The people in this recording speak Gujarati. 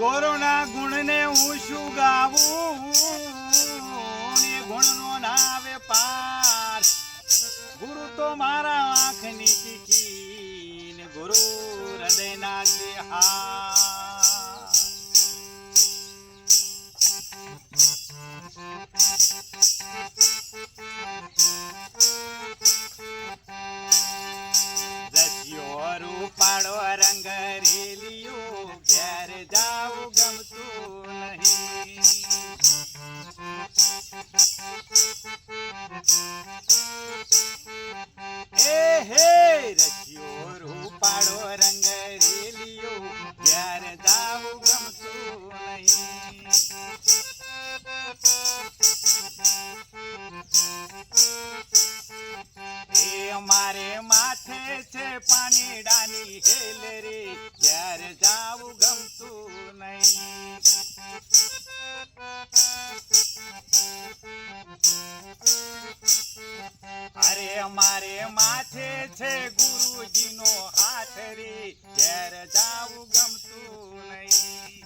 ગોરોના ગુણને હું શું ગાવું ને ગુણનો નાવે પાર ગુરુ તો મારા આંખની ટીકી ને ગુરુ હૃદયના દેહા રસિયો રૂપાળો રંગ રેલિયો ઘેર જાવું ગમતું નહીં હે રસિયો રૂપાળો રંગ રેલિયો ઘેર જાવું ગમતું નહીં મારે માથે છે પાણીડાની હેલ રે જ્યારે જાવું ગમતું નહીં અરે મારે માથે છે ગુરુજીનો હાથ રે જ્યારે જાવું ગમતું નહીં